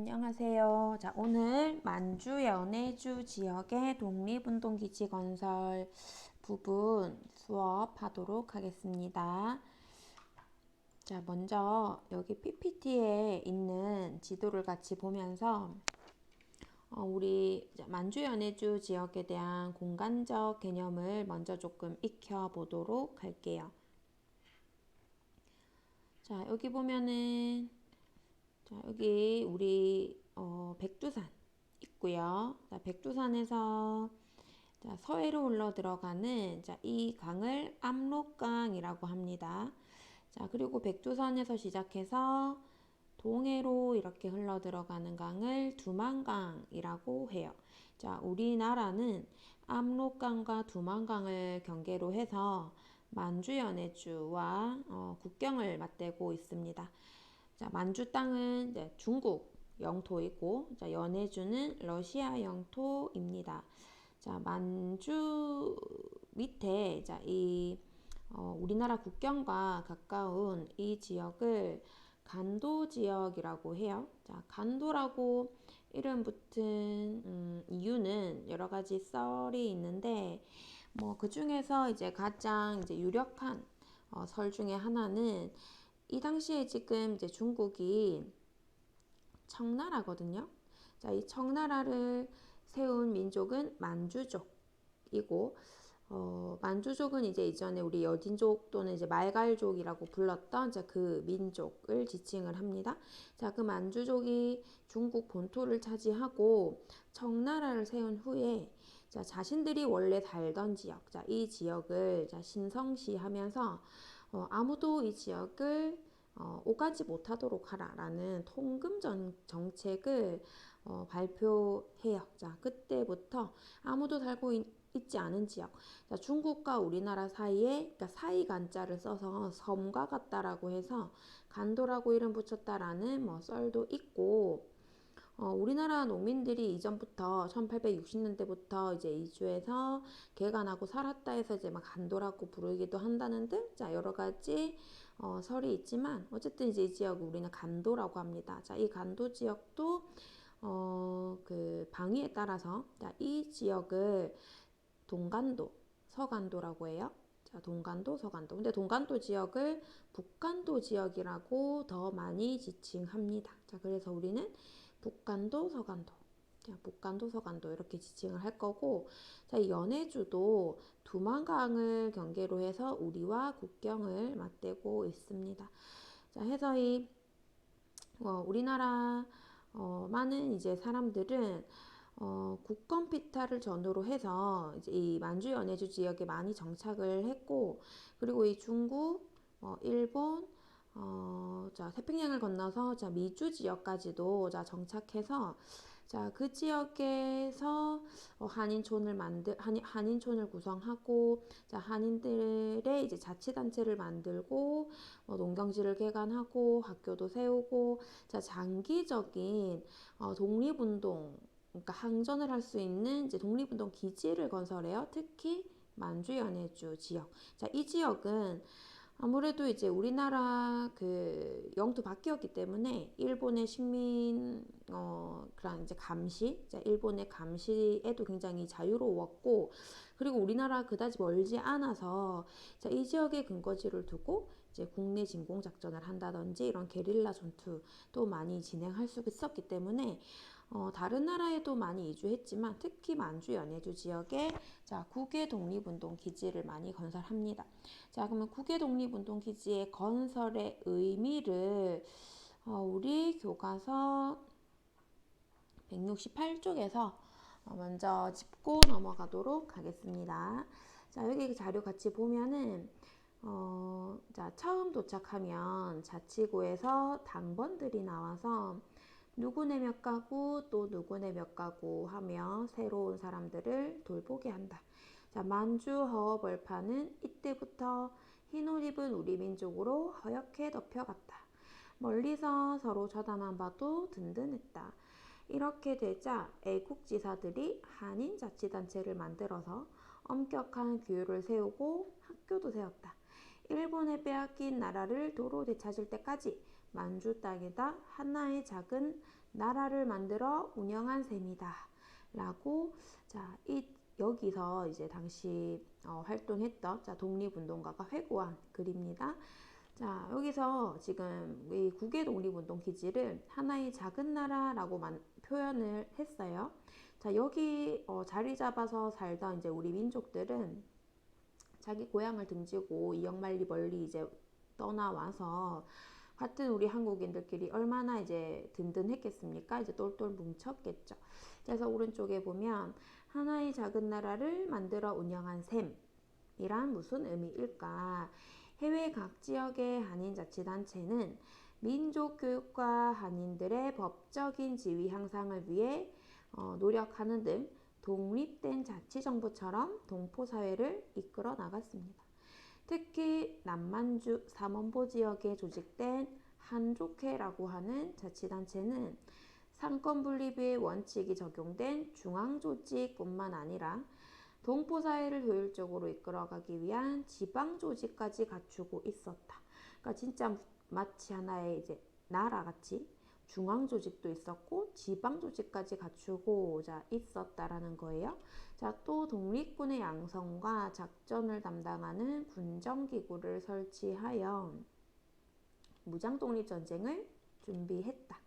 안녕하세요. 자, 오늘 만주 연해주 지역의 독립운동기지 건설 부분 수업하도록 하겠습니다. 자, 먼저 여기 PPT에 있는 지도를 같이 보면서 우리 만주 연해주 지역에 대한 공간적 개념을 먼저 조금 익혀보도록 할게요. 자, 여기 보면은 자, 여기 우리 백두산 있고요. 자, 백두산에서 자, 서해로 흘러 들어가는 자, 이 강을 압록강이라고 합니다. 자, 그리고 백두산에서 시작해서 동해로 이렇게 흘러 들어가는 강을 두만강이라고 해요. 자, 우리나라는 압록강과 두만강을 경계로 해서 만주 연해주와 국경을 맞대고 있습니다. 자, 만주 땅은 이제 중국 영토이고, 자, 연해주는 러시아 영토입니다. 자, 만주 밑에 자, 우리나라 국경과 가까운 이 지역을 간도 지역이라고 해요. 자, 간도라고 이름 붙은 이유는 여러 가지 썰이 있는데, 뭐 그 중에서 이제 가장 이제 유력한 설 중에 하나는 이 당시에 지금 이제 중국이 청나라거든요. 자, 이 청나라를 세운 민족은 만주족이고, 만주족은 이제 이전에 우리 여진족 또는 이제 말갈족이라고 불렀던 그 민족을 지칭을 합니다. 자, 그 만주족이 중국 본토를 차지하고 청나라를 세운 후에 자, 자신들이 원래 살던 지역, 자, 이 지역을 자, 신성시 하면서 아무도 이 지역을 오가지 못하도록 하라라는 통금 정책을 발표해요. 자, 그때부터 아무도 살고 있지 않은 지역, 자, 중국과 우리나라 사이에 그러니까 사이 간자를 써서 섬과 같다라고 해서 간도라고 이름 붙였다라는 뭐 썰도 있고, 우리나라 농민들이 이전부터 1860년대부터 이제 이주해서 개간하고 살았다 해서 이제 막 간도라고 부르기도 한다는 등, 자, 여러 가지 설이 있지만 어쨌든 이제 이 지역을 우리는 간도라고 합니다. 자, 이 간도 지역도 그 방위에 따라서 자, 이 지역을 동간도, 서간도라고 해요. 자, 동간도, 서간도. 근데 동간도 지역을 북간도 지역이라고 더 많이 지칭합니다. 자, 그래서 우리는 북간도, 서간도. 자, 북간도, 서간도 이렇게 지칭을 할 거고, 자, 이 연해주도 두만강을 경계로 해서 우리와 국경을 맞대고 있습니다. 자, 해서 우리나라 많은 이제 사람들은 국건 피탈을 전후로 해서 이제 이 만주 연해주 지역에 많이 정착을 했고, 그리고 이 중국, 일본, 자, 태평양을 건너서 자, 미주 지역까지도 자, 정착해서 자, 그 지역에서 한인촌을 구성하고, 자, 한인들의 이제 자치단체를 만들고, 농경지를 개간하고, 학교도 세우고, 자, 장기적인 독립운동, 그러니까 항전을 할 수 있는 이제 독립운동 기지를 건설해요. 특히 만주 연해주 지역. 자, 이 지역은 아무래도 이제 우리나라 그 영토 밖이었기 때문에 일본의 식민 그런 이제 감시, 일본의 감시에도 굉장히 자유로웠고, 그리고 우리나라 그다지 멀지 않아서 자, 이 지역에 근거지를 두고 이제 국내 진공 작전을 한다든지 이런 게릴라 전투도 많이 진행할 수 있었기 때문에 다른 나라에도 많이 이주했지만 특히 만주 연해주 지역에 자, 국외 독립운동 기지를 많이 건설합니다. 자, 그러면 국외 독립운동 기지의 건설의 의미를 우리 교과서 168쪽에서 먼저 짚고 넘어가도록 하겠습니다. 자, 여기 자료 같이 보면은 자, 처음 도착하면 자치구에서 당번들이 나와서 누구네 몇 가구 또 누구네 몇 가구 하며 새로운 사람들을 돌보게 한다. 자, 만주 허허벌판은 이때부터 흰옷 입은 우리 민족으로 허옇게 덮여갔다. 멀리서 서로 쳐다만 봐도 든든했다. 이렇게 되자 애국지사들이 한인자치단체를 만들어서 엄격한 규율을 세우고 학교도 세웠다. 일본에 빼앗긴 나라를 도로 되찾을 때까지 만주 땅에다 하나의 작은 나라를 만들어 운영한 셈이다. 라고 자, 여기서 이제 당시 활동했던 독립운동가가 회고한 글입니다. 자, 여기서 지금 이 국외 독립운동 기지를 하나의 작은 나라라고 표현을 했어요. 자, 여기 자리 잡아서 살던 이제 우리 민족들은 자기 고향을 등지고 이역만리 멀리 이제 떠나와서 같은 우리 한국인들끼리 얼마나 이제 든든했겠습니까? 이제 똘똘 뭉쳤겠죠. 그래서 오른쪽에 보면 하나의 작은 나라를 만들어 운영한 셈이란 무슨 의미일까? 해외 각 지역의 한인자치단체는 민족 교육과 한인들의 법적인 지위 향상을 위해 노력하는 등 독립된 자치정부처럼 동포사회를 이끌어 나갔습니다. 특히 남만주 삼원보 지역에 조직된 한족회라고 하는 자치단체는 상권 분립의 원칙이 적용된 중앙조직뿐만 아니라 동포사회를 효율적으로 이끌어가기 위한 지방조직까지 갖추고 있었다. 그러니까 진짜 마치 하나의 이제 나라같이 중앙조직도 있었고 지방조직까지 갖추고자 있었다라는 거예요. 자, 또 독립군의 양성과 작전을 담당하는 군정기구를 설치하여 무장독립전쟁을 준비했다.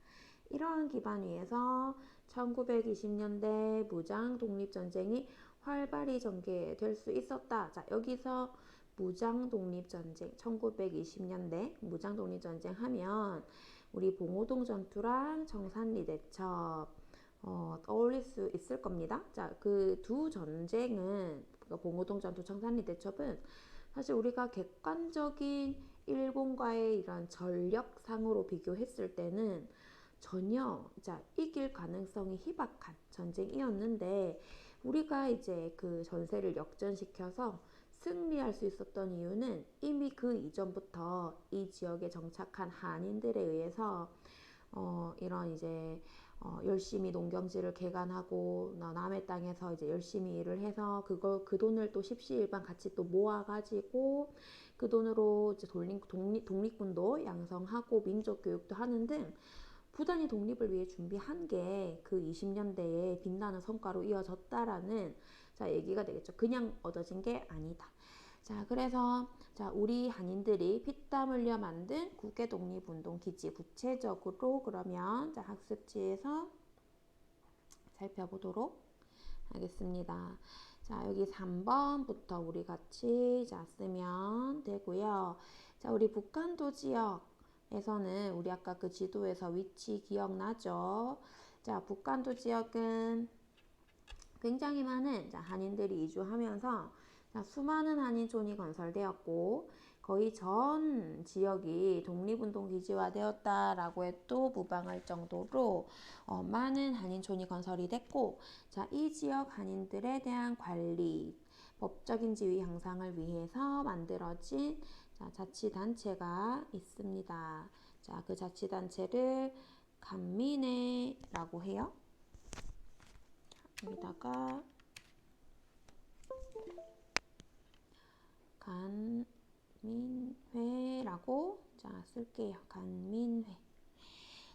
이러한 기반 위에서 1920년대 무장독립전쟁이 활발히 전개될 수 있었다. 자, 여기서 무장독립전쟁 1920년대 무장독립전쟁 하면 우리 봉오동 전투랑 청산리 대첩 떠올릴 수 있을 겁니다. 자, 그 두 전쟁은 그러니까 봉오동 전투, 청산리 대첩은 사실 우리가 객관적인 일본과의 이런 전력상으로 비교했을 때는 전혀 이길 가능성이 희박한 전쟁이었는데 우리가 이제 그 전세를 역전시켜서 승리할 수 있었던 이유는 이미 그 이전부터 이 지역에 정착한 한인들에 의해서 이런 이제 열심히 농경지를 개간하고 남의 땅에서 이제 열심히 일을 해서 그 돈을 또 십시일반 같이 또 모아가지고 그 돈으로 이제 독립군도 양성하고 민족 교육도 하는 등 부단히 독립을 위해 준비한 게 그 20년대에 빛나는 성과로 이어졌다라는 얘기가 되겠죠. 그냥 얻어진 게 아니다. 자, 그래서 우리 한인들이 피땀 흘려 만든 국외 독립운동 기지 구체적으로 그러면 학습지에서 살펴보도록 하겠습니다. 자, 여기 3번부터 우리 같이 쓰면 되고요. 자, 우리 북한도 지역에서는 우리 아까 그 지도에서 위치 기억나죠? 자, 북한도 지역은 굉장히 많은 한인들이 이주하면서 수많은 한인촌이 건설되었고 거의 전 지역이 독립운동 기지화 되었다라고 해도 무방할 정도로 많은 한인촌이 건설이 됐고 이 지역 한인들에 대한 관리, 법적인 지위 향상을 위해서 만들어진 자치단체가 있습니다. 자, 그 자치단체를 간민회라고 해요. 여기다가 간민회라고 쓸게요. 간민회.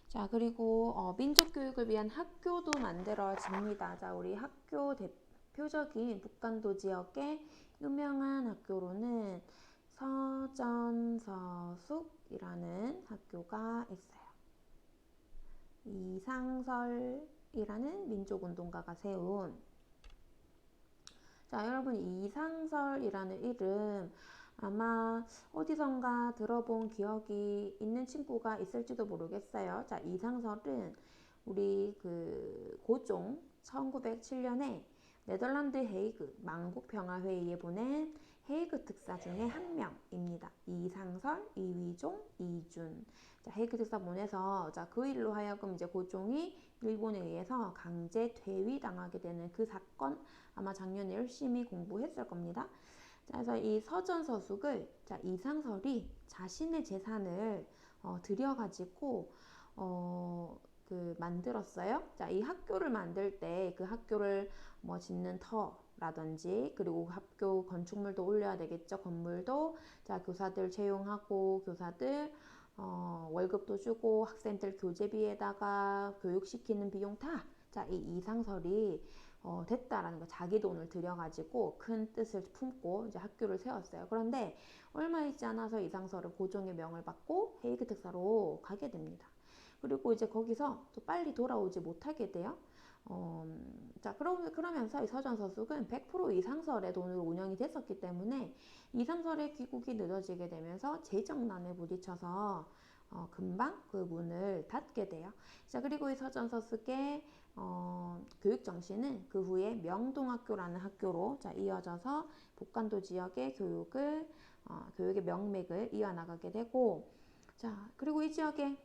자, 그리고 민족교육을 위한 학교도 만들어집니다. 자, 우리 학교 대표적인 북간도 지역의 유명한 학교로는 서전서숙이라는 학교가 있어요. 이상설이라는 민족운동가가 세운 자, 여러분 이상설이라는 이름 아마 어디선가 들어본 기억이 있는 친구가 있을지도 모르겠어요. 자, 이상설은 우리 그 고종 1907년에 네덜란드 헤이그 만국평화회의에 보낸 헤이그 특사 중에 한 명입니다. 이상설, 이위종, 이준. 자, 헤이그 특사 보내서 그 일로 하여금 이제 고종이 일본에 의해서 강제 퇴위당하게 되는 그 사건 아마 작년에 열심히 공부했을 겁니다. 그래서 이 서전서숙을 이상설이 자신의 재산을 들여가지고 만들었어요. 자, 이 학교를 만들 때 그 학교를 짓는 터라든지 그리고 학교 건축물도 올려야 되겠죠. 건물도 교사들 채용하고 교사들 월급도 주고 학생들 교재비에다가 교육시키는 비용 다, 자, 이 이상설이 됐다라는 거, 자기 돈을 들여가지고 큰 뜻을 품고 이제 학교를 세웠어요. 그런데 얼마 있지 않아서 이상설은 고종의 명을 받고 헤이그 특사로 가게 됩니다. 그리고 이제 거기서 또 빨리 돌아오지 못하게 돼요. 자, 그러면서 이 서전서숙은 100% 이상설의 돈으로 운영이 됐었기 때문에 이상설의 귀국이 늦어지게 되면서 재정난에 부딪혀서 금방 그 문을 닫게 돼요. 자, 그리고 이 서전서숙의 교육 정신은 그 후에 명동학교라는 학교로 자, 이어져서 북간도 지역의 교육의 명맥을 이어나가게 되고, 자, 그리고 이 지역에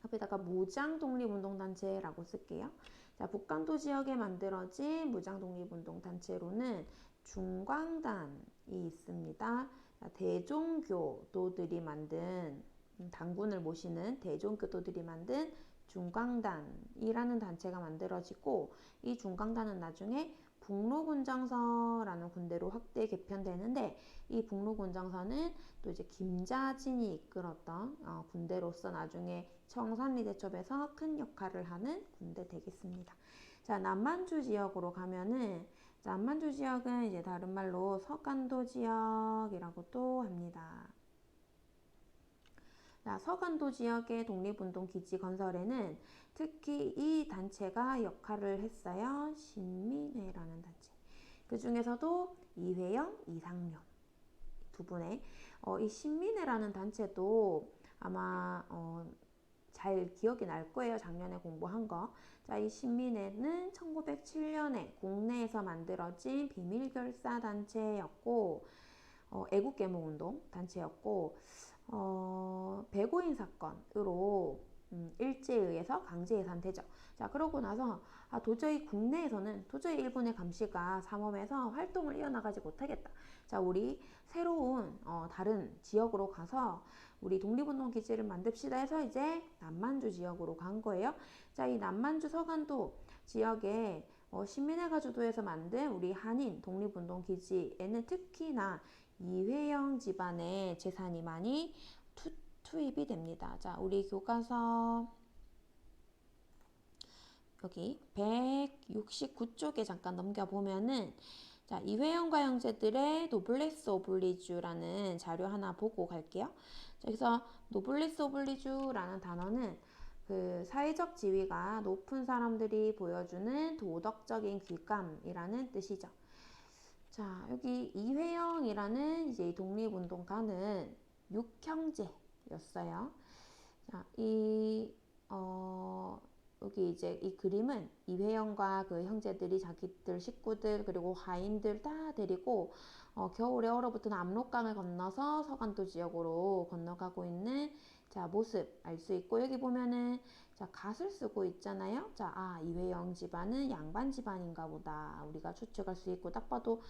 앞에다가 무장독립운동단체라고 쓸게요. 자, 북간도 지역에 만들어진 무장독립운동단체로는 중광단이 있습니다. 자, 대종교도들이 만든 당군을 모시는 대종교도들이 만든 중광단이라는 단체가 만들어지고, 이 중광단은 나중에 북로군정서라는 군대로 확대 개편되는데, 이 북로군정서는 또 이제 김자진이 이끌었던 군대로서 나중에 청산리대첩에서 큰 역할을 하는 군대 되겠습니다. 자, 남만주 지역으로 가면은, 자, 남만주 지역은 이제 다른 말로 서간도 지역이라고 또 합니다. 자, 서간도 지역의 독립운동 기지 건설에는 특히 이 단체가 역할을 했어요. 신민회라는 단체. 그 중에서도 이회영, 이상룡 두 분의 이 신민회라는 단체도 아마 잘 기억이 날 거예요. 작년에 공부한 거. 자, 이 신민회는 1907년에 국내에서 만들어진 비밀결사 단체였고, 애국개몽운동 단체였고, 배고인 사건으로 일제에 의해서 강제 해산되죠. 자, 그러고 나서 도저히 국내에서는 도저히 일본의 감시가 삼엄해서 활동을 이어나가지 못하겠다. 자, 우리 새로운 다른 지역으로 가서 우리 독립운동 기지를 만듭시다 해서 이제 남만주 지역으로 간 거예요. 자, 이 남만주 서간도 지역에 신민회가 주도해서 만든 우리 한인 독립운동 기지에는 특히나 이회영 집안의 재산이 많이 투입이 됩니다. 자, 우리 교과서 여기 169쪽에 잠깐 넘겨보면은, 자, 이회영과 형제들의 노블레스 오블리주라는 자료 하나 보고 갈게요. 자, 그래서 노블레스 오블리주라는 단어는 그 사회적 지위가 높은 사람들이 보여주는 도덕적인 귀감이라는 뜻이죠. 자, 여기 이회영이라는 이제 독립운동가는 육형제였어요. 자, 여기 이제 이 그림은 이회영과 그 형제들이 자기들 식구들 그리고 하인들 다 데리고 겨울에 얼어붙은 압록강을 건너서 서간도 지역으로 건너가고 있는 자 모습 알 수 있고, 여기 보면은 자 갓을 쓰고 있잖아요. 자, 이회영 집안은 양반 집안인가 보다 우리가 추측할 수 있고, 딱 봐도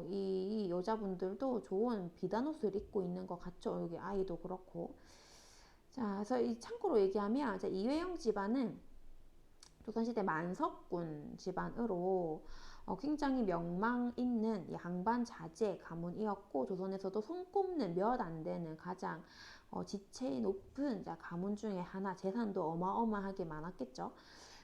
이 여자분들도 좋은 비단 옷을 입고 있는 것 같죠. 여기 아이도 그렇고. 자, 그래서 이 참고로 얘기하면 이회영 집안은 조선시대 만석군 집안으로 굉장히 명망 있는 양반 자제 가문이었고, 조선에서도 손꼽는 몇 안 되는 가장 지체 높은 가문 중에 하나, 재산도 어마어마하게 많았겠죠.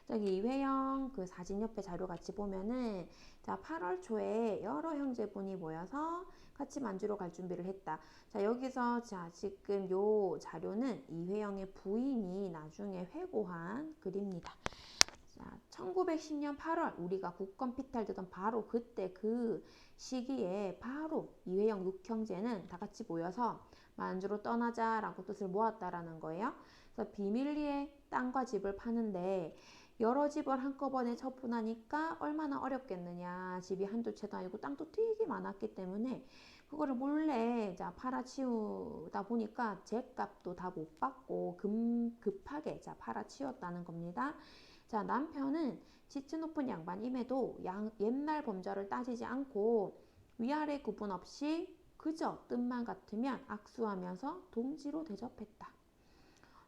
저기 이회영 그 사진 옆에 자료 같이 보면은 자 8월 초에 여러 형제분이 모여서 같이 만주로 갈 준비를 했다. 자, 여기서 자 지금 요 자료는 이회영의 부인이 나중에 회고한 글입니다. 자, 1910년 8월 우리가 국권 피탈되던 바로 그때 그 시기에 바로 이회영 육형제는 다 같이 모여서 만주로 떠나자라고 뜻을 모았다라는 거예요. 그래서 비밀리에 땅과 집을 파는데 여러 집을 한꺼번에 처분하니까 얼마나 어렵겠느냐. 집이 한두 채도 아니고 땅도 되게 많았기 때문에 그거를 몰래 팔아치우다 보니까 죗값도 다 못 받고 급하게 팔아치웠다는 겁니다. 자, 남편은 지체 높은 양반임에도 옛날 범죄를 따지지 않고 위아래 구분 없이 그저 뜻만 같으면 악수하면서 동지로 대접했다.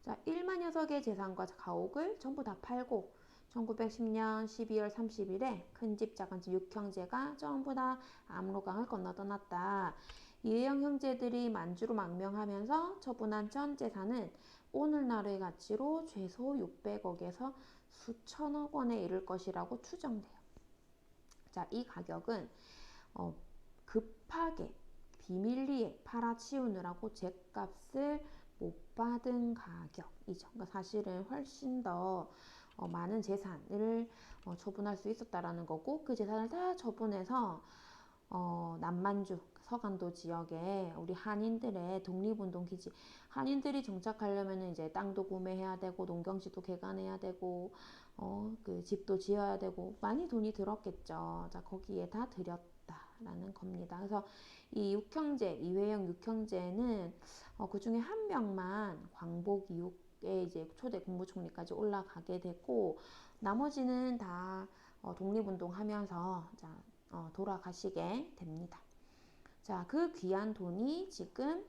자, 1만 녀석의 재산과 가옥을 전부 다 팔고 1910년 12월 30일에 큰 집 작은 집 육형제가 전부 다 압록강을 건너 떠났다. 이회영 형제들이 만주로 망명하면서 처분한 전 재산은 오늘날의 가치로 최소 600억에서 수천억 원에 이를 것이라고 추정돼요. 자, 이 가격은 급하게 비밀리에 팔아치우느라고 죗값을 못 받은 가격이죠. 그러니까 사실은 훨씬 더 많은 재산을 처분할 수 있었다라는 거고, 그 재산을 다 처분해서 남만주 서간도 지역에 우리 한인들의 독립운동 기지, 한인들이 정착하려면 이제 땅도 구매해야 되고 농경지도 개간해야 되고 그 집도 지어야 되고 많이 돈이 들었겠죠. 자, 거기에 다 들였다라는 겁니다. 그래서 이 육형제, 이회영 육형제는 그 중에 한 명만 광복 이후에 이제 초대 국무총리까지 올라가게 되고, 나머지는 다 독립운동 하면서 자, 돌아가시게 됩니다. 자, 그 귀한 돈이 지금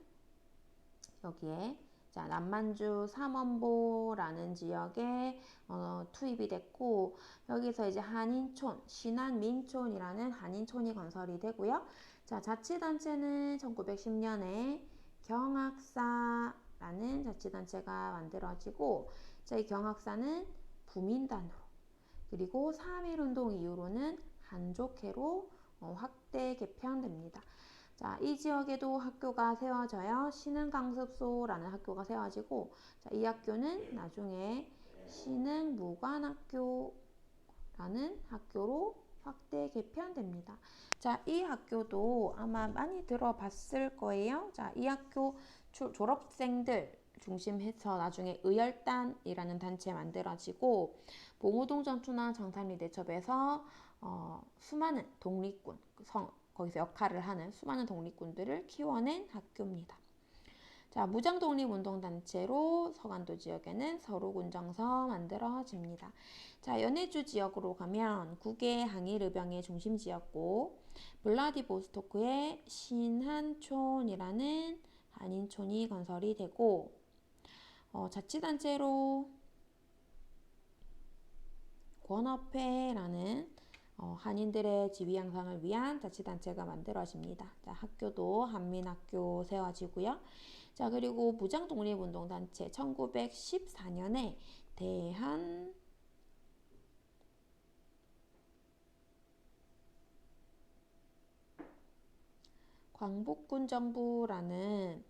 여기에 자, 남만주 삼원보라는 지역에 투입이 됐고, 여기서 이제 한인촌, 신안민촌이라는 한인촌이 건설이 되고요. 자, 자치단체는 1910년에 경학사라는 자치단체가 만들어지고, 자, 이 경학사는 부민단으로, 그리고 3.1운동 이후로는 한족회로 확대 개편됩니다. 자, 이 지역에도 학교가 세워져요. 신흥강습소라는 학교가 세워지고, 자, 이 학교는 나중에 신흥무관학교라는 학교로 확대 개편됩니다. 자, 이 학교도 아마 많이 들어봤을 거예요. 자, 이 학교 졸업생들 중심해서 나중에 의열단이라는 단체 만들어지고, 봉오동 전투나 정산리 대첩에서 수많은 독립군, 거기서 역할을 하는 수많은 독립군들을 키워낸 학교입니다. 자, 무장독립운동단체로 서간도 지역에는 서로군정서 만들어집니다. 자, 연해주 지역으로 가면 국외 항일의병의 중심지였고, 블라디보스토크에 신한촌이라는 한인촌이 건설이 되고, 자치단체로 권업회라는 한인들의 지위 향상을 위한 자치단체가 만들어집니다. 자, 학교도 한민학교 세워지고요. 자, 그리고 무장독립운동단체 1914년에 대한 광복군정부라는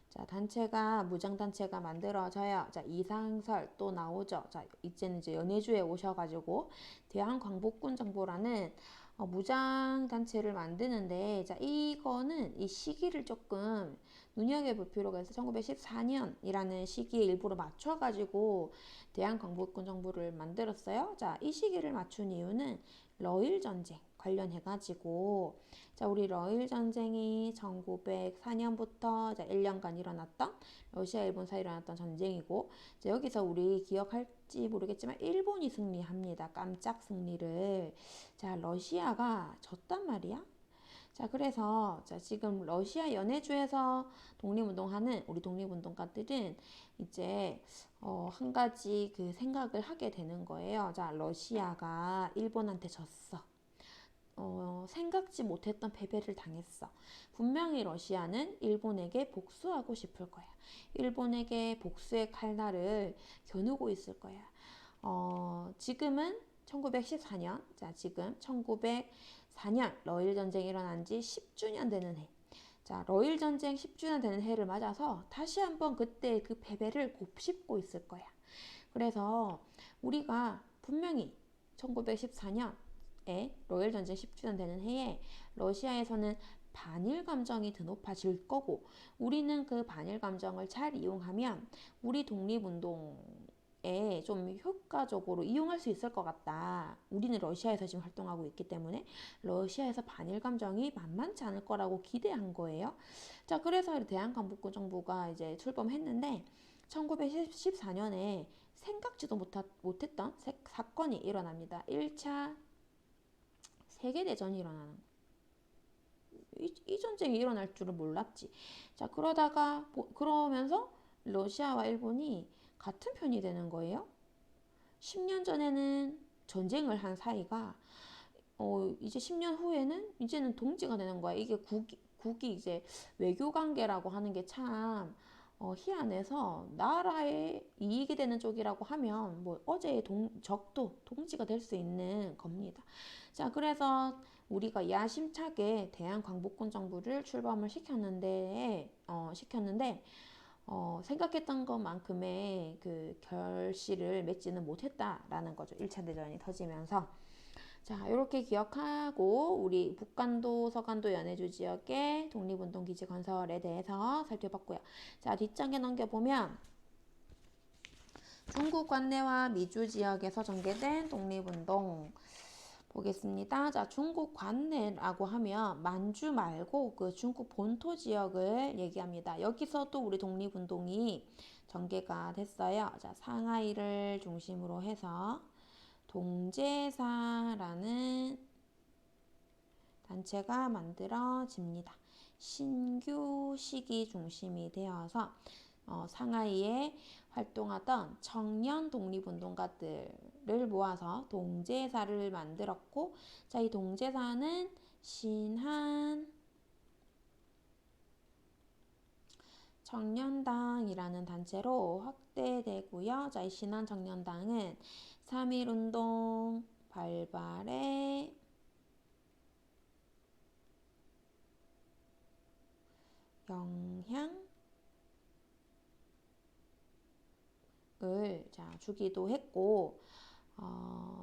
자, 단체가 무장단체가 만들어져요. 자, 이상설 또 나오죠. 자, 이제는 이제 연해주에 오셔가지고 대한광복군정부라는 무장단체를 만드는데, 자, 이거는 이 시기를 조금 눈여겨볼 필요가 있어요. 1914년이라는 시기에 일부러 맞춰가지고 대한광복군정부를 만들었어요. 자, 이 시기를 맞춘 이유는 러일전쟁 관련해가지고, 자, 우리 러일 전쟁이 1904년부터 1년간 일어났던 러시아 일본 사이에 일어났던 전쟁이고, 자, 여기서 우리 기억할지 모르겠지만 일본이 승리합니다. 깜짝 승리를. 자, 러시아가 졌단 말이야. 자, 그래서 자, 지금 러시아 연해주에서 독립운동하는 우리 독립운동가들은 이제 한 가지 그 생각을 하게 되는 거예요. 자, 러시아가 일본한테 졌어. 생각지 못했던 패배를 당했어. 분명히 러시아는 일본에게 복수하고 싶을 거야. 일본에게 복수의 칼날을 겨누고 있을 거야. 지금은 1914년, 자, 지금 1904년 러일 전쟁이 일어난 지 10주년 되는 해. 자, 러일 전쟁 10주년 되는 해를 맞아서 다시 한번 그때 그 패배를 곱씹고 있을 거야. 그래서 우리가 분명히 1914년 러일 전쟁 10주년 되는 해에 러시아에서는 반일 감정이 더 높아질 거고, 우리는 그 반일 감정을 잘 이용하면 우리 독립운동에 좀 효과적으로 이용할 수 있을 것 같다. 우리는 러시아에서 지금 활동하고 있기 때문에 러시아에서 반일 감정이 만만치 않을 거라고 기대한 거예요. 자, 그래서 대한광복군 정부가 이제 출범했는데 1914년에 생각지도 못했던 사건이 일어납니다. 1차 세계대전이 일어나는 거예요. 이 전쟁이 일어날 줄은 몰랐지. 자, 그러면서 러시아와 일본이 같은 편이 되는 거예요. 10년 전에는 전쟁을 한 사이가 이제 10년 후에는 이제는 동지가 되는 거야. 이게 국이 이제 외교 관계라고 하는 게 참 희한해서 나라에 이익이 되는 쪽이라고 하면 뭐 어제의 적도 동지가 될 수 있는 겁니다. 자, 그래서 우리가 야심차게 대한광복군 정부를 출범을 시켰는데 생각했던 것만큼의 그 결실을 맺지는 못했다라는 거죠. 1차 대전이 터지면서. 자, 이렇게 기억하고 우리 북간도, 서간도 연해주 지역의 독립운동 기지 건설에 대해서 살펴봤고요. 자, 뒷장에 넘겨보면 중국 관내와 미주 지역에서 전개된 독립운동 보겠습니다. 자, 중국 관내라고 하면 만주 말고 그 중국 본토 지역을 얘기합니다. 여기서도 우리 독립운동이 전개가 됐어요. 자, 상하이를 중심으로 해서 동제사라는 단체가 만들어집니다. 신규 시기 중심이 되어서 상하이에 활동하던 청년 독립운동가들을 모아서 동제사를 만들었고, 자, 이 동제사는 신한 청년당이라는 단체로 확대되고요. 자, 이 신한 청년당은 3.1운동 발발에 영향을 주기도 했고,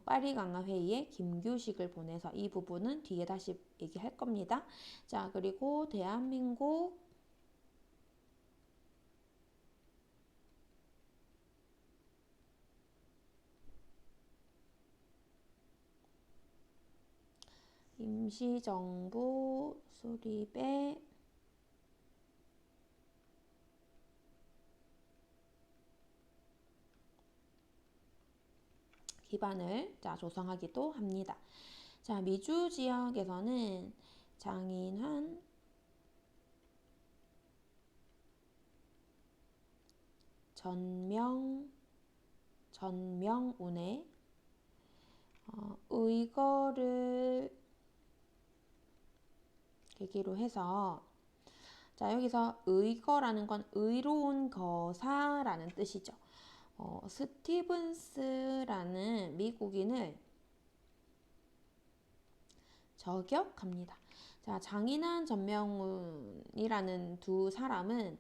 파리 강화 회의에 김규식을 보내서 이 부분은 뒤에 다시 얘기할 겁니다. 자, 그리고 대한민국 임시정부 수립에 기반을 조성하기도 합니다. 자, 미주 지역에서는 장인환 전명운의 의거를 계기로 해서, 자, 여기서 의거라는 건 의로운 거사라는 뜻이죠. 스티븐스라는 미국인을 저격합니다. 자, 장인환 전명훈이라는 두 사람은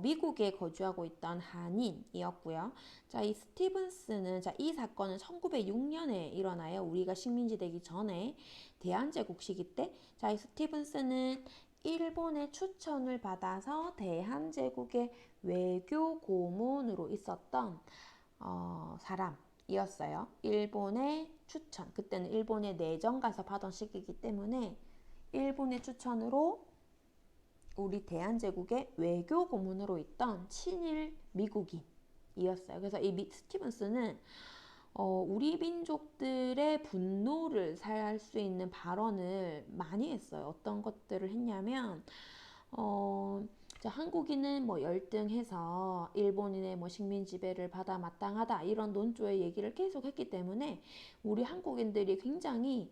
미국에 거주하고 있던 한인이었고요. 자, 이 스티븐스는, 자, 이 사건은 1906년에 일어나요. 우리가 식민지 되기 전에 대한제국 시기 때. 자, 이 스티븐스는 일본의 추천을 받아서 대한제국의 외교 고문으로 있었던 사람이었어요. 일본의 추천, 그때는 일본의 내정 간섭하던 시기이기 때문에 일본의 추천으로 우리 대한제국의 외교 고문으로 있던 친일 미국인이었어요. 그래서 이 스티븐스는 우리 민족들의 분노를 살 수 있는 발언을 많이 했어요. 어떤 것들을 했냐면 자, 한국인은 뭐 열등해서 일본인의 뭐 식민 지배를 받아 마땅하다 이런 논조의 얘기를 계속 했기 때문에 우리 한국인들이 굉장히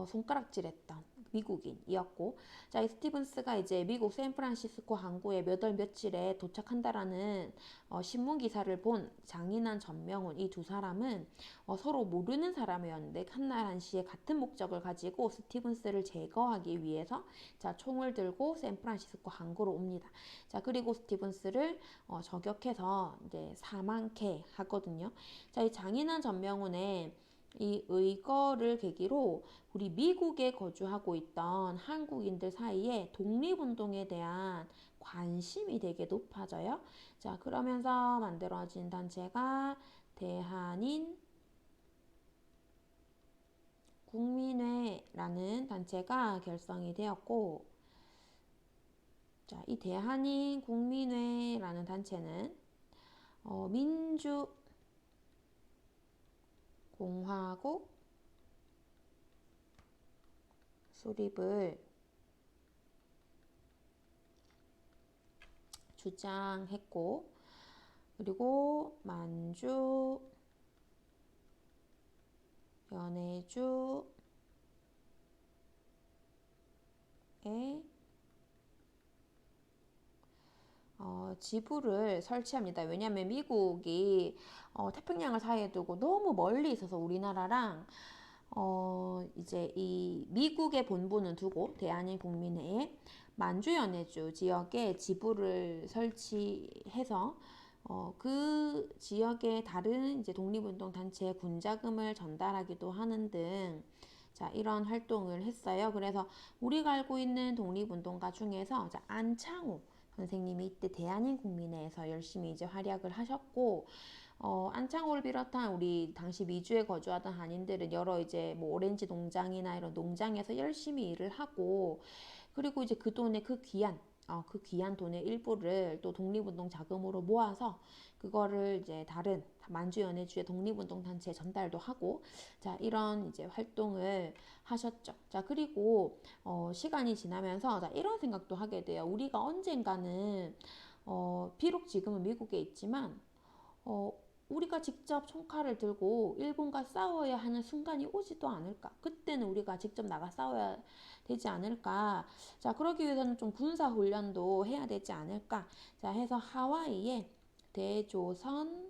손가락질했던 미국인이었고, 자, 이 스티븐스가 이제 미국 샌프란시스코 항구에 몇 월 며칠에 도착한다라는 신문 기사를 본 장인환 전명훈 이 두 사람은 서로 모르는 사람이었는데 한날 한시에 같은 목적을 가지고 스티븐스를 제거하기 위해서 자, 총을 들고 샌프란시스코 항구로 옵니다. 자, 그리고 스티븐스를 저격해서 이제 사망케 하거든요. 자, 이 장인환 전명훈의 이 의거를 계기로 우리 미국에 거주하고 있던 한국인들 사이에 독립운동에 대한 관심이 되게 높아져요. 자, 그러면서 만들어진 단체가 대한인 국민회라는 단체가 결성이 되었고, 자, 이 대한인 국민회라는 단체는 민주공화국 수립을 주장했고, 그리고 만주, 연해주의 지부를 설치합니다. 왜냐하면 미국이 태평양을 사이에 두고 너무 멀리 있어서 우리나라랑 이제 이 미국의 본부는 두고 대한민국민회에 만주연해주 지역에 지부를 설치해서 그 지역의 다른 이제 독립운동 단체에 군자금을 전달하기도 하는 등 자, 이런 활동을 했어요. 그래서 우리가 알고 있는 독립운동가 중에서 자, 안창호 선생님이 이때 대한민국민회에서 열심히 이제 활약을 하셨고, 안창호를 비롯한 우리 당시 미주에 거주하던 한인들은 여러 이제 뭐 오렌지 농장이나 이런 농장에서 열심히 일을 하고, 그리고 이제 그 돈에 그 귀한 돈의 일부를 또 독립운동 자금으로 모아서 그거를 이제 다른 만주연해주의 독립운동 단체에 전달도 하고, 자, 이런 이제 활동을 하셨죠. 자, 그리고 시간이 지나면서 자, 이런 생각도 하게 돼요. 우리가 언젠가는 비록 지금은 미국에 있지만 우리가 직접 총칼을 들고 일본과 싸워야 하는 순간이 오지도 않을까. 그때는 우리가 직접 나가 싸워야 되지 않을까. 자, 그러기 위해서는 좀 군사훈련도 해야 되지 않을까. 자, 해서 하와이에 대조선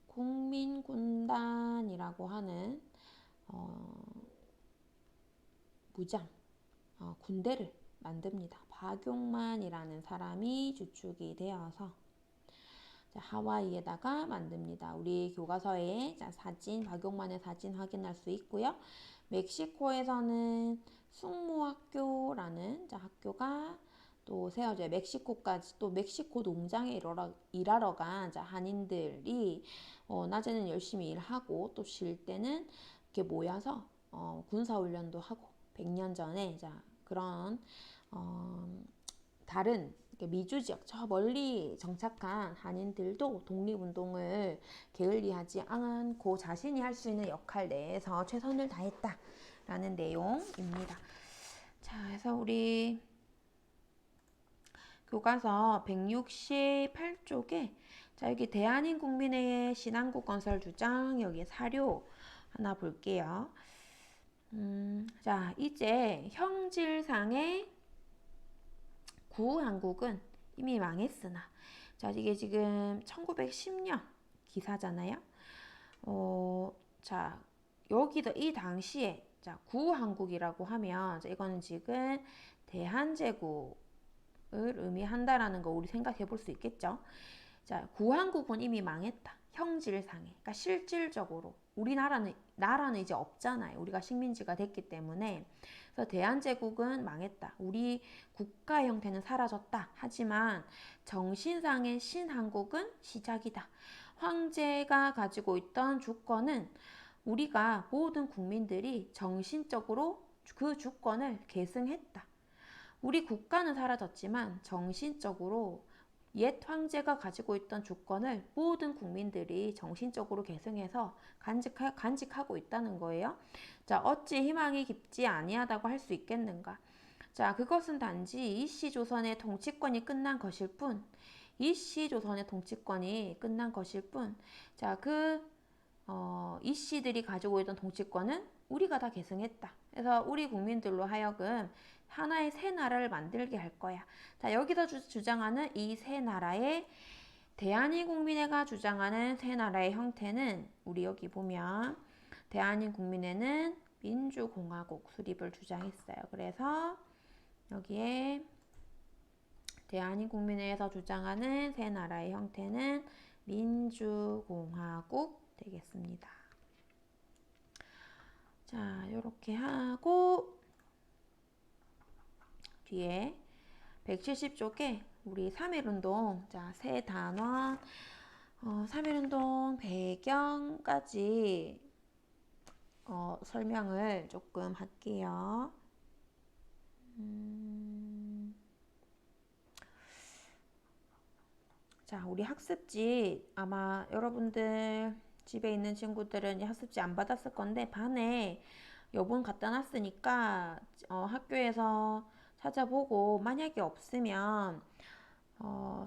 국민군단이라고 하는 무장 군대를 만듭니다. 박용만이라는 사람이 주축이 되어서 자, 하와이에다가 만듭니다. 우리 교과서에 자, 사진, 박용만의 사진 확인할 수 있고요. 멕시코에서는 숙모학교라는 자, 학교가 또 세워져요. 멕시코까지 또 멕시코 농장에 일하러 간 자, 한인들이 낮에는 열심히 일하고 또 쉴 때는 이렇게 모여서 군사훈련도 하고 100년 전에 자, 그런 다른 미주 지역 저 멀리 정착한 한인들도 독립운동을 게을리하지 않고 자신이 할 수 있는 역할 내에서 최선을 다했다라는 내용입니다. 자, 그래서 우리 교과서 168쪽에 자, 여기 대한민국민회의 신안국 건설 주장 여기 사료 하나 볼게요. 자, 이제 형질상의 구한국은 이미 망했으나 자, 이게 지금 1910년 기사잖아요. 자, 여기도 이 당시에 자, 구한국이라고 하면 자, 이거는 지금 대한제국을 의미한다라는 거 우리 생각해 볼 수 있겠죠. 자, 구한국은 이미 망했다. 형질상에. 그러니까 실질적으로 나라는 이제 없잖아요. 우리가 식민지가 됐기 때문에. 그래서 대한제국은 망했다. 우리 국가 형태는 사라졌다. 하지만 정신상의 신한국은 시작이다. 황제가 가지고 있던 주권은 우리가 모든 국민들이 정신적으로 그 주권을 계승했다. 우리 국가는 사라졌지만 정신적으로 옛 황제가 가지고 있던 주권을 모든 국민들이 정신적으로 계승해서 간직하고 있다는 거예요. 자, 어찌 희망이 깊지 아니하다고 할 수 있겠는가? 자, 그것은 단지 이씨 조선의 통치권이 끝난 것일 뿐, 이씨 조선의 통치권이 끝난 것일 뿐, 자, 이씨들이 가지고 있던 통치권은 우리가 다 계승했다. 그래서 우리 국민들로 하여금 하나의 새 나라를 만들게 할 거야. 자, 여기서 주장하는 이 새 나라의 대한민국민회가 주장하는 새 나라의 형태는 우리 여기 보면 대한민국민회는 민주공화국 수립을 주장했어요. 그래서 여기에 대한민국민회에서 주장하는 새 나라의 형태는 민주공화국 되겠습니다. 자, 이렇게 하고 뒤에 170쪽에 우리 3.1운동 자, 새 단원 3.1운동 배경까지 설명을 조금 할게요. 자, 우리 학습지 아마 여러분들 집에 있는 친구들은 학습지 안 받았을 건데 반에 여분 갖다 놨으니까 학교에서 찾아보고 만약에 없으면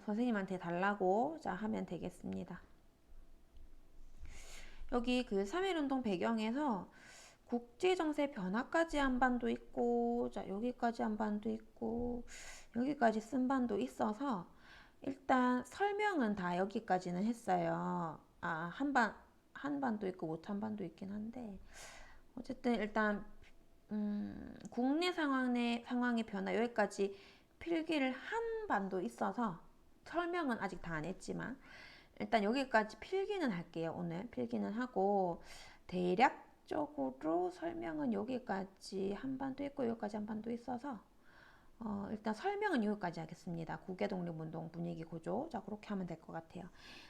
선생님한테 달라고 자 하면 되겠습니다. 여기 그 3.1운동 배경에서 국제정세 변화까지 한 반도 있고 자 여기까지 한 반도 있고 여기까지 쓴 반도 있어서 일단 설명은 다 여기까지는 했어요. 한 반도 있고 못한 반도 있긴 한데 어쨌든 일단 국내 상황의 변화 여기까지 필기를 한 반도 있어서 설명은 아직 다 안 했지만 일단 여기까지 필기는 할게요. 오늘 필기는 하고 대략적으로 설명은 여기까지 한 반도 있고 여기까지 한 반도 있어서 일단 설명은 여기까지 하겠습니다. 국외독립운동 분위기 구조. 자, 그렇게 하면 될 것 같아요.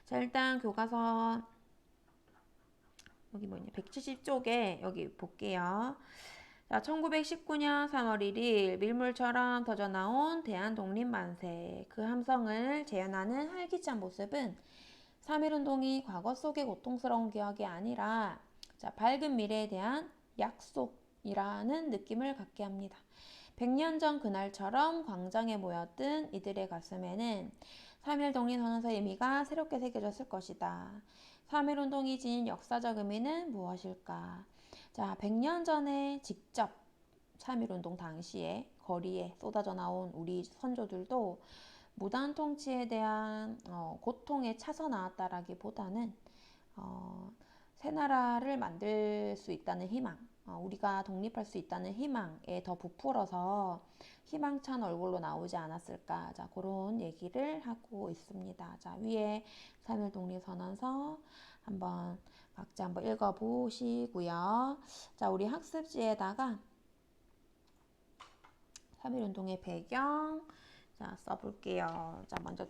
자, 일단 교과서 여기 뭐냐 170쪽에 여기 볼게요. 자, 1919년 3월 1일 밀물처럼 터져나온 대한독립만세 그 함성을 재현하는 활기찬 모습은 3.1운동이 과거 속의 고통스러운 기억이 아니라 자, 밝은 미래에 대한 약속이라는 느낌을 갖게 합니다. 100년 전 그날처럼 광장에 모였던 이들의 가슴에는 3.1 독립선언서의 의미가 새롭게 새겨졌을 것이다. 3.1 운동이 지닌 역사적 의미는 무엇일까? 자, 100년 전에 직접 3.1 운동 당시에 거리에 쏟아져 나온 우리 선조들도 무단 통치에 대한 고통에 차서 나왔다라기보다는 새 나라를 만들 수 있다는 희망, 우리가 독립할 수 있다는 희망에 더 부풀어서 희망찬 얼굴로 나오지 않았을까. 자, 그런 얘기를 하고 있습니다. 자, 위에 3.1 독립선언서 한번 각자 한번 읽어보시고요. 자, 우리 학습지에다가 3.1 운동의 배경 자, 써볼게요. 자, 먼저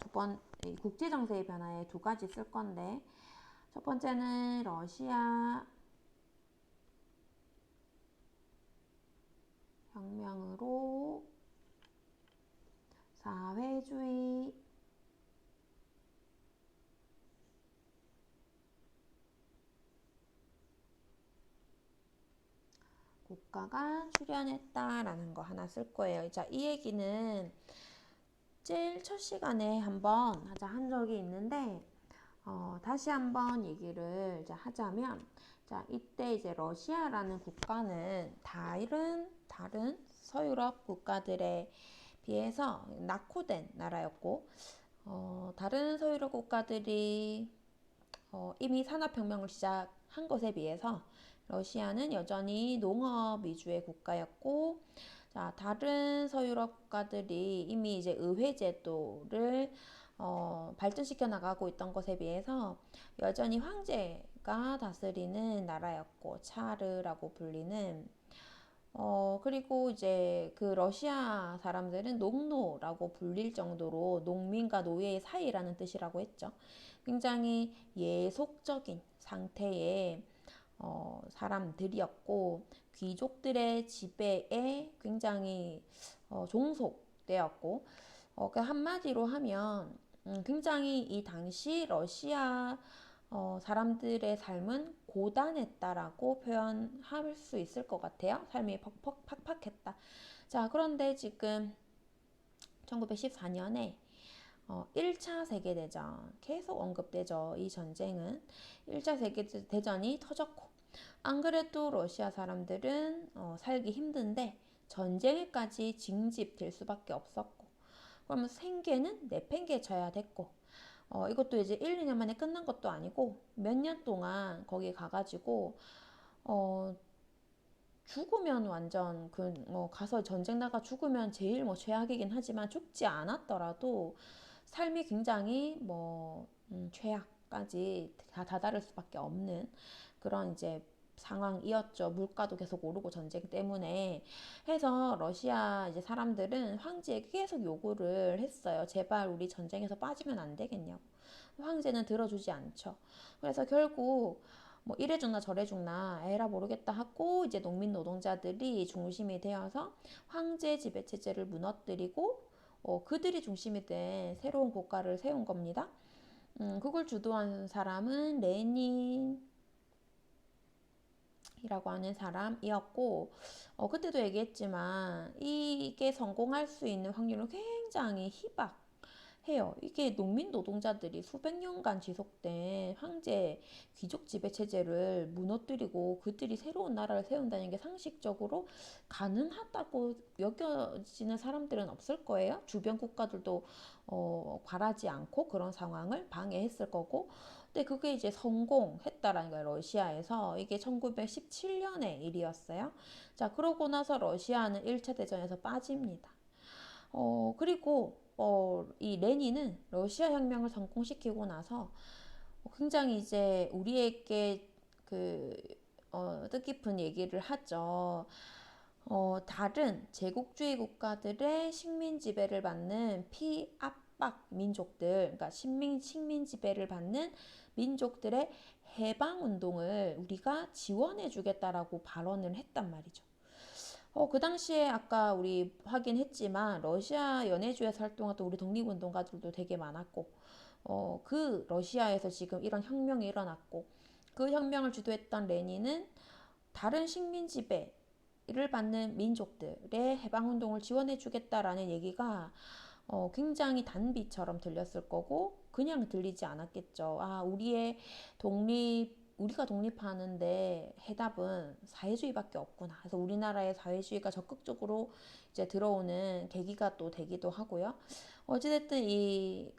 국제정세의 변화에 두 가지 쓸 건데 첫 번째는 러시아 혁명으로 사회주의 국가가 출현했다라는 거 하나 쓸 거예요. 자, 이 얘기는 제일 첫 시간에 한번 한 적이 있는데 다시 한번 얘기를 이제 하자면 자, 이때 이제 러시아라는 국가는 다른 서유럽 국가들에 비해서 낙후된 나라였고 다른 서유럽 국가들이 이미 산업혁명을 시작한 것에 비해서 러시아는 여전히 농업 위주의 국가였고 자, 다른 서유럽 국가들이 이미 이제 의회제도를 발전시켜 나가고 있던 것에 비해서 여전히 황제가 다스리는 나라였고 차르라고 불리는 그리고 이제 그 러시아 사람들은 농노라고 불릴 정도로 농민과 노예의 사이라는 뜻이라고 했죠. 굉장히 예속적인 상태의 사람들이었고 귀족들의 지배에 굉장히 종속되었고 그 한마디로 하면 굉장히 이 당시 러시아 사람들의 삶은 고단했다라고 표현할 수 있을 것 같아요. 삶이 팍팍했다. 자, 그런데 지금 1914년에 1차 세계대전 계속 언급되죠. 이 전쟁은 1차 세계대전이 터졌고 안 그래도 러시아 사람들은 살기 힘든데 전쟁에까지 징집될 수밖에 없었고 그러면 생계는 내팽개쳐야 됐고 이것도 이제 1, 2년 만에 끝난 것도 아니고 몇 년 동안 거기 가가지고 죽으면 완전 가서 전쟁 나가 죽으면 제일 최악이긴 하지만 죽지 않았더라도 삶이 굉장히 최악까지 다 다다를 수밖에 없는 그런 이제 상황이었죠. 물가도 계속 오르고 전쟁 때문에 해서 러시아 이제 사람들은 황제에게 계속 요구를 했어요. 제발 우리 전쟁에서 빠지면 안 되겠냐고. 황제는 들어주지 않죠. 그래서 결국 이래 죽나 저래 죽나 에라 모르겠다 하고 이제 농민 노동자들이 중심이 되어서 황제 지배 체제를 무너뜨리고 그들이 중심이 된 새로운 국가를 세운 겁니다. 그걸 주도한 사람은 레닌이라고 하는 사람이었고 그때도 얘기했지만 이게 성공할 수 있는 확률은 굉장히 해요. 이게 농민 노동자들이 수백 년간 지속된 황제 귀족 지배 체제를 무너뜨리고 그들이 새로운 나라를 세운다는 게 상식적으로 가능하다고 여겨지는 사람들은 없을 거예요. 주변 국가들도 바라지 않고 그런 상황을 방해했을 거고. 근데 그게 이제 성공했다라는 거예요. 러시아에서. 이게 1917년의 일이었어요. 자, 그러고 나서 러시아는 1차 대전에서 빠집니다. 그리고 이 레닌은 러시아 혁명을 성공시키고 나서 굉장히 이제 우리에게 그 뜻깊은 얘기를 하죠. 다른 제국주의 국가들의 식민 지배를 받는 피압박 민족들, 그러니까 식민 지배를 받는 민족들의 해방 운동을 우리가 지원해 주겠다라고 발언을 했단 말이죠. 그 당시에 아까 우리 확인했지만 러시아 연해주에서 활동했던 우리 독립운동가들도 되게 많았고, 그 러시아에서 지금 이런 혁명이 일어났고, 그 혁명을 주도했던 레닌은 다른 식민 지배를 받는 민족들의 해방운동을 지원해 주겠다라는 얘기가 굉장히 단비처럼 들렸을 거고 그냥 들리지 않았겠죠. 아, 우리가 독립하는데 해답은 사회주의밖에 없구나. 그래서 우리나라의 사회주의가 적극적으로 이제 들어오는 계기가 또 되기도 하고요. 어찌됐든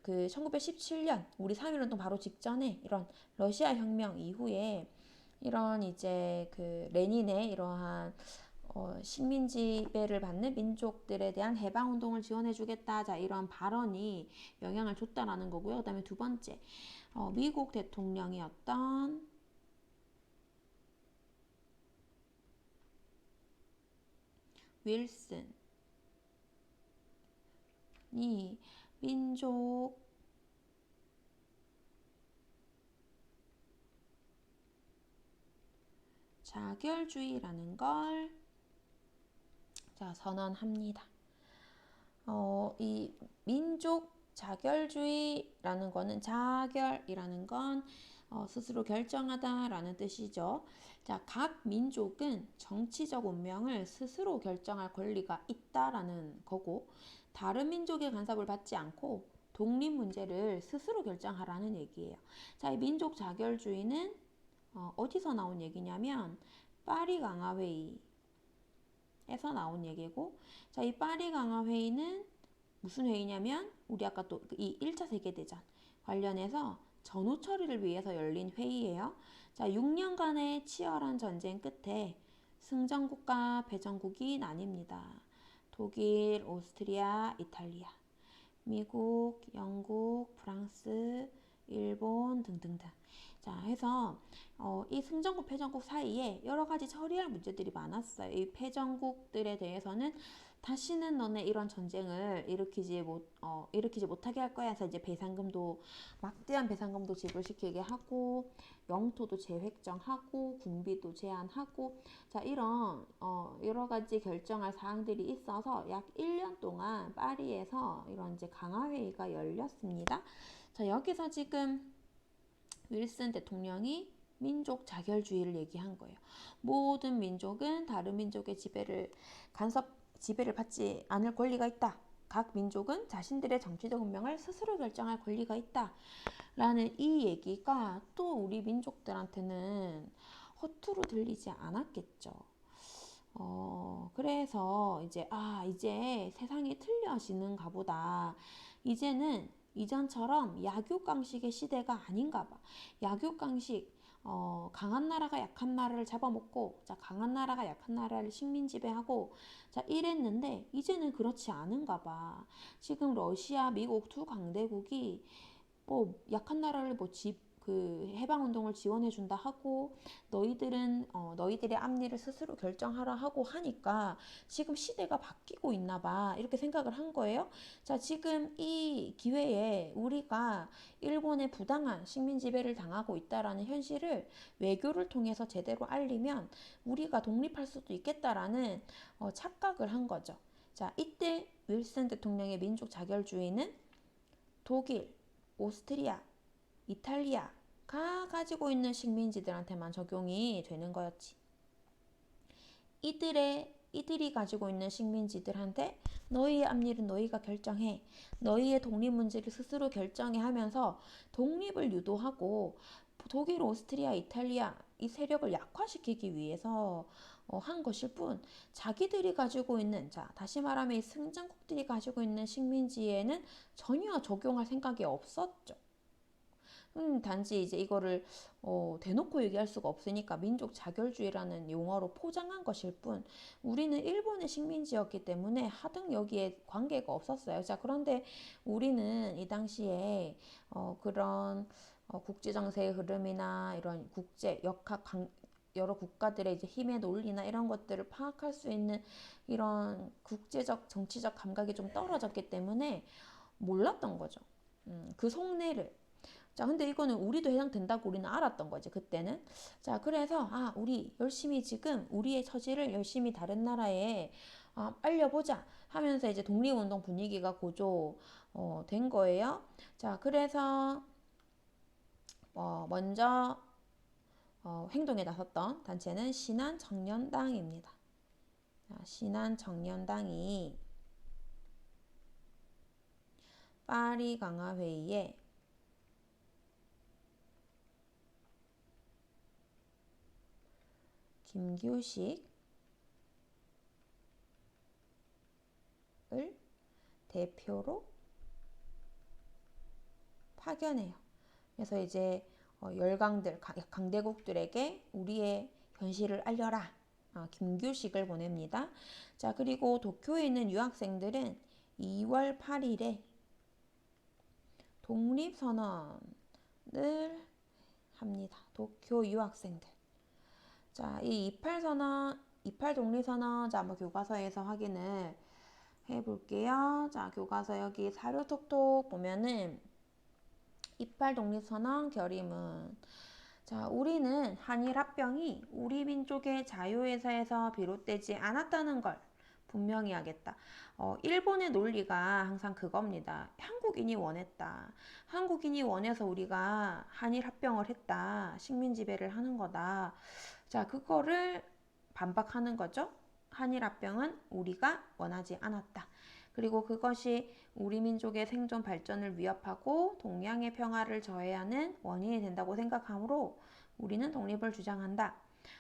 그 1917년 우리 3.1운동 바로 직전에 이런 러시아 혁명 이후에 이런 이제 그 레닌의 이러한 식민 지배를 받는 민족들에 대한 해방 운동을 지원해 주겠다. 자, 이런 발언이 영향을 줬다라는 거고요. 그다음에 두 번째, 미국 대통령이었던 윌슨이 민족 자결주의라는 걸 선언합니다. 이 민족 자결주의라는 거는 자결이라는 건 스스로 결정하다라는 뜻이죠. 자, 각 민족은 정치적 운명을 스스로 결정할 권리가 있다라는 거고 다른 민족의 간섭을 받지 않고 독립 문제를 스스로 결정하라는 얘기예요. 자, 이 민족 자결주의는 어디서 나온 얘기냐면 파리 강화회의에서 나온 얘기고, 자, 이 파리 강화회의는 무슨 회의냐면 우리 아까 또 이 1차 세계대전 관련해서 전후 처리를 위해서 열린 회의예요. 자, 6년간의 치열한 전쟁 끝에 승전국과 패전국이 나뉩니다. 독일, 오스트리아, 이탈리아, 미국, 영국, 프랑스, 일본 등등등. 자, 해서 이 승전국, 패전국 사이에 여러 가지 처리할 문제들이 많았어요. 이 패전국들에 대해서는 다시는 너네 이런 전쟁을 일으키지 못하게 할 거야. 해서 이제 배상금도 막대한 배상금도 지불시키게 하고 영토도 재획정하고 군비도 제한하고 자 이런 여러 가지 결정할 사항들이 있어서 약 1년 동안 파리에서 이런 이제 강화회의가 열렸습니다. 자 여기서 지금 윌슨 대통령이 민족 자결주의를 얘기한 거예요. 모든 민족은 다른 민족의 지배를 받지 않을 권리가 있다. 각 민족은 자신들의 정치적 운명을 스스로 결정할 권리가 있다. 라는 이 얘기가 또 우리 민족들한테는 허투루 들리지 않았겠죠. 그래서 이제 세상이 틀려지는가 보다. 이제는 이전처럼 약육강식의 시대가 아닌가 봐. 약육강식, 강한 나라가 약한 나라를 잡아먹고, 자, 강한 나라가 약한 나라를 식민 지배하고, 자, 이랬는데, 이제는 그렇지 않은가 봐. 지금 러시아, 미국 두 강대국이 약한 나라를 해방운동을 지원해준다 하고 너희들의 앞니를 스스로 결정하라 하고 하니까 지금 시대가 바뀌고 있나 봐 이렇게 생각을 한 거예요. 자 지금 이 기회에 우리가 일본의 부당한 식민 지배를 당하고 있다라는 현실을 외교를 통해서 제대로 알리면 우리가 독립할 수도 있겠다라는 착각을 한 거죠. 자 이때 윌슨 대통령의 민족 자결주의는 독일, 오스트리아, 이탈리아가 가지고 있는 식민지들한테만 적용이 되는 거였지. 이들의 이들이 가지고 있는 식민지들한테 너희의 앞일은 너희가 결정해. 너희의 독립 문제를 스스로 결정해 하면서 독립을 유도하고 독일, 오스트리아, 이탈리아 이 세력을 약화시키기 위해서 한 것일 뿐 자기들이 가지고 있는 자 다시 말하면 이 승전국들이 가지고 있는 식민지에는 전혀 적용할 생각이 없었죠. 단지 이제 이거를 대놓고 얘기할 수가 없으니까 민족 자결주의라는 용어로 포장한 것일 뿐 우리는 일본의 식민지였기 때문에 하등 여기에 관계가 없었어요. 자, 그런데 우리는 이 당시에 그런 국제정세의 흐름이나 이런 국제 역학 여러 국가들의 이제 힘의 논리나 이런 것들을 파악할 수 있는 이런 국제적 정치적 감각이 좀 떨어졌기 때문에 몰랐던 거죠. 그 속내를. 자, 근데 이거는 우리도 해당된다고 우리는 알았던 거지, 그때는. 자, 그래서, 우리 열심히 지금 우리의 처지를 열심히 다른 나라에 알려보자 하면서 이제 독립운동 분위기가 고조된 거예요. 자, 그래서, 먼저, 행동에 나섰던 단체는 신한청년당입니다. 자, 신한청년당이 파리 강화회의에 김규식을 대표로 파견해요. 그래서 이제 열강들, 강대국들에게 우리의 현실을 알려라. 김규식을 보냅니다. 자, 그리고 도쿄에 있는 유학생들은 2월 8일에 독립선언을 합니다. 도쿄 유학생들. 자, 이 28 독립선언, 자, 한번 교과서에서 확인을 해볼게요. 자, 교과서 여기 사료 톡톡 보면은 28 독립선언 결의문. 자, 우리는 한일 합병이 우리 민족의 자유회사에서 비롯되지 않았다는 걸 분명히 하겠다. 일본의 논리가 항상 그겁니다. 한국인이 원했다. 한국인이 원해서 우리가 한일 합병을 했다. 식민 지배를 하는 거다. 자, 그거를 반박하는 거죠. 한일 합병은 우리가 원하지 않았다. 그리고 그것이 우리 민족의 생존 발전을 위협하고 동양의 평화를 저해하는 원인이 된다고 생각하므로 우리는 독립을 주장한다.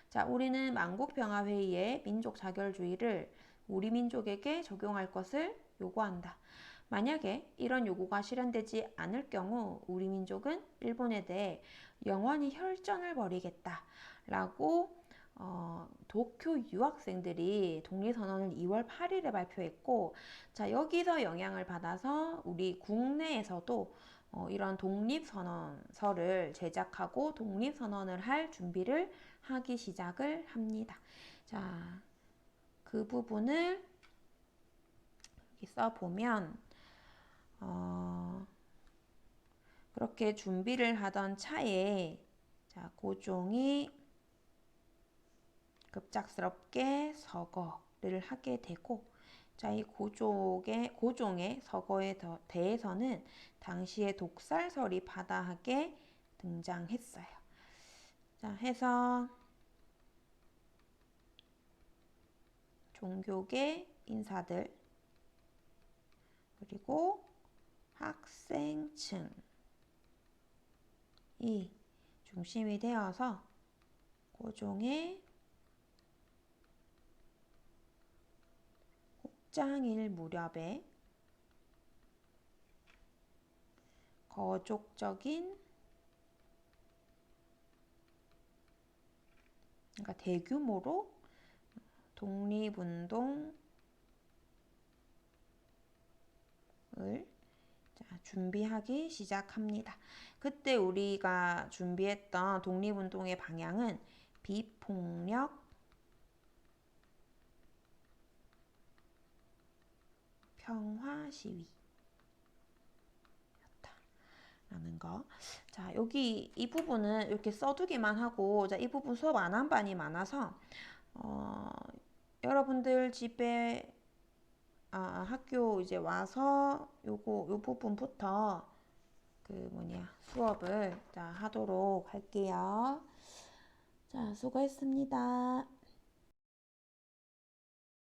자, 우리는 만국평화회의의 민족 자결주의를 우리 민족에게 적용할 것을 요구한다. 만약에 이런 요구가 실현되지 않을 경우 우리 민족은 일본에 대해 영원히 혈전을 벌이겠다. 라고 도쿄 유학생들이 독립선언을 2월 8일에 발표했고, 자, 여기서 영향을 받아서 우리 국내에서도 이런 독립선언서를 제작하고 독립선언을 할 준비를 하기 시작을 합니다. 자, 그 부분을 여기 써보면 그렇게 준비를 하던 차에 자, 고종이 급작스럽게 서거를 하게 되고, 자, 이 고종의 서거에 대해서는 당시에 독살설이 바다하게 등장했어요. 자, 해서 종교계 인사들 그리고 학생층이 중심이 되어서 고종의 국장일 무렵에 거족적인 그러니까 대규모로 독립운동을 준비하기 시작합니다. 그때 우리가 준비했던 독립운동의 방향은 비폭력 평화 시위였다. 라는 거. 자, 여기 이 부분은 이렇게 써두기만 하고, 자, 이 부분 수업 안 한 반이 많아서, 여러분들 집에, 학교 이제 와서 요 부분부터 수업을 자, 하도록 할게요. 자, 수고했습니다.